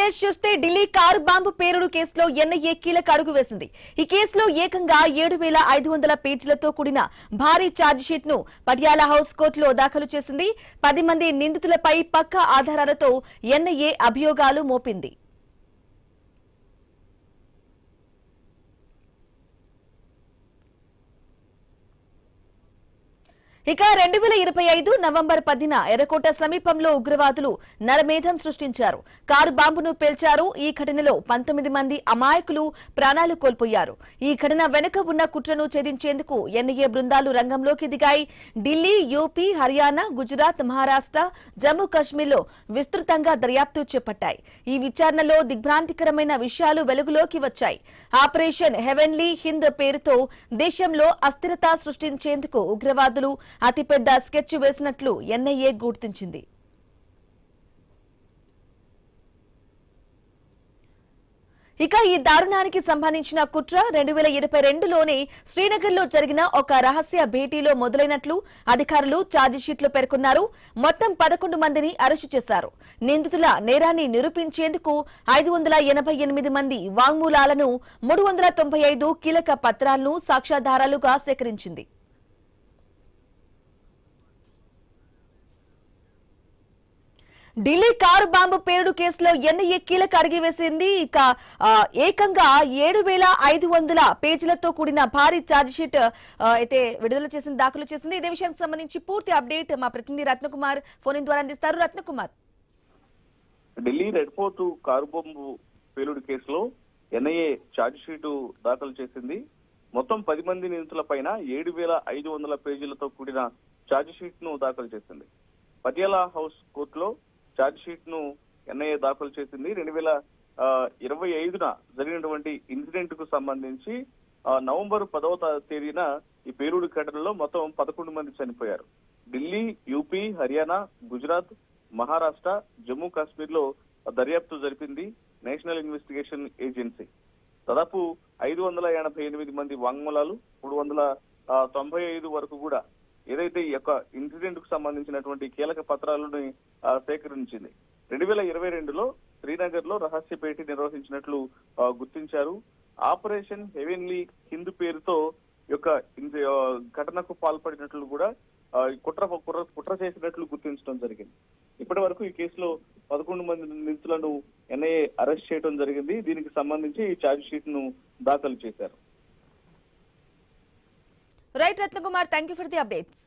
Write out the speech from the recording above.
Details చూస్తే Delhi car bomb పేలుడు కేసులో ఎన్ఐఏ కీలక అడుగు వేసింది. ఈ కేసులో ఏకంగా 7,500 పేజీలతో కూడిన భారీ ఛార్జిషీట్ ను పటియాలా హౌస్ కోర్టులో దాఖలు చేసింది. 10 మంది నిందితులపై పక్కా ఆధారాలతో ఎన్ఐఏ అభియోగాలు మోపింది. ఇక 2025 నవంబర్ 10న ఎర్రకోట సమీపంలో ఉగ్రవాదులు నరమేధం సృష్టించారు. కారు బాంబును పేల్చారు. ఈ ఘటనలో 19 మంది అమాయకులు ప్రాణాలు కోల్పోయారు. ఈ ఘటన వెనుక ఉన్న కుట్రను ఛేదించేందుకు ఎన్ఐఏ బృందాలు రంగంలోకి దిగాయి. ఢిల్లీ, యూపీ, హర్యానా, గుజరాత్, మహారాష్ట్ర, జమ్మూ కాశ్మీర్లో విస్తృతంగా దర్యాప్తు చేపట్టాయి. ఈ విచారణలో దిగ్భ్రాంతికరమైన విషయాలు వెలుగులోకి వచ్చాయి. ఆపరేషన్ హెవెన్లీ హింద్ పేరుతో దేశంలో అస్థిరత సృష్టించేందుకు ఉగ్రవాదులు అతిపెద్ద స్కెచ్ వేసినట్లు ఎన్ఐఏ గుర్తించింది. ఇక ఈ దారుణానికి సంబంధించిన కుట్ర 2022లోనే శ్రీనగర్లో జరిగిన ఒక రహస్య భేటీలో మొదలైనట్లు అధికారులు ఛార్జిషీట్లో పేర్కొన్నారు. మొత్తం 11 మందిని అరెస్టు చేశారు. నిందితుల నేరాన్ని నిరూపించేందుకు 588 మంది వాంగ్మూలాలను, 395 కీలక పత్రాలను సాక్ష్యాధారాలుగా సేకరించింది. ఢిల్లీ కారు బాంబు పేలుడు కేసులో ఎన్ఐఏ కీలక అడుగు వేసింది. ఇక ఏకంగా 7,500 పేజీలతో కూడిన భారీ ఛార్జిషీట్ అయితే విడుదల చేసింది, దాఖలు చేసింది. ఇదే విషయానికి సంబంధించి పూర్తి అప్డేట్ మా ప్రతినిధి రత్నకుమార్ ఫోన్ ద్వారా అందిస్తారు. Ratnakumar, Delhi red fort car bomb పేలుడు కేసులో ఎన్ఐఏ ఛార్జిషీటు దాఖలు చేసింది. మొత్తం 10 మంది నిందితుల పైన 7,500 పేజీలతో కూడిన ఛార్జిషీట్ ను దాఖలు చేసింది. పటియాలా హౌస్ కోర్టులో ఛార్జిషీట్ ను ఎన్ఐఏ దాఖలు చేసింది. 2025న జరిగినటువంటి ఇన్సిడెంట్ కు సంబంధించి నవంబర్ 10వ తేదీన ఈ పేలుడు ఘటనలో మొత్తం 11 మంది చనిపోయారు. ఢిల్లీ, యూపీ, హర్యానా, గుజరాత్, మహారాష్ట్ర, జమ్మూ కాశ్మీర్ లో దర్యాప్తు జరిపింది నేషనల్ ఇన్వెస్టిగేషన్ ఏజెన్సీ. దాదాపు 588 మంది వాంగ్మూలాలు, 395 వరకు కూడా ఏదైతే ఈ యొక్క ఇన్సిడెంట్ కు సంబంధించినటువంటి కీలక పత్రాలను సేకరించింది. 2022లో శ్రీనగర్ లో రహస్య భేటీ నిర్వహించినట్లు గుర్తించారు. ఆపరేషన్ హెవెన్లీ హింద్ పేరుతో యొక్క ఘటనకు పాల్పడినట్లు కూడా కుట్ర చేసినట్లు గుర్తించడం జరిగింది. ఇప్పటి వరకు ఈ కేసులో 11 మంది నిందితులను ఎన్ఐఏ అరెస్ట్ చేయడం జరిగింది. దీనికి సంబంధించి ఈ ఛార్జ్ షీట్ ను దాఖలు చేశారు. Right Ratnakumar, thank you for the updates.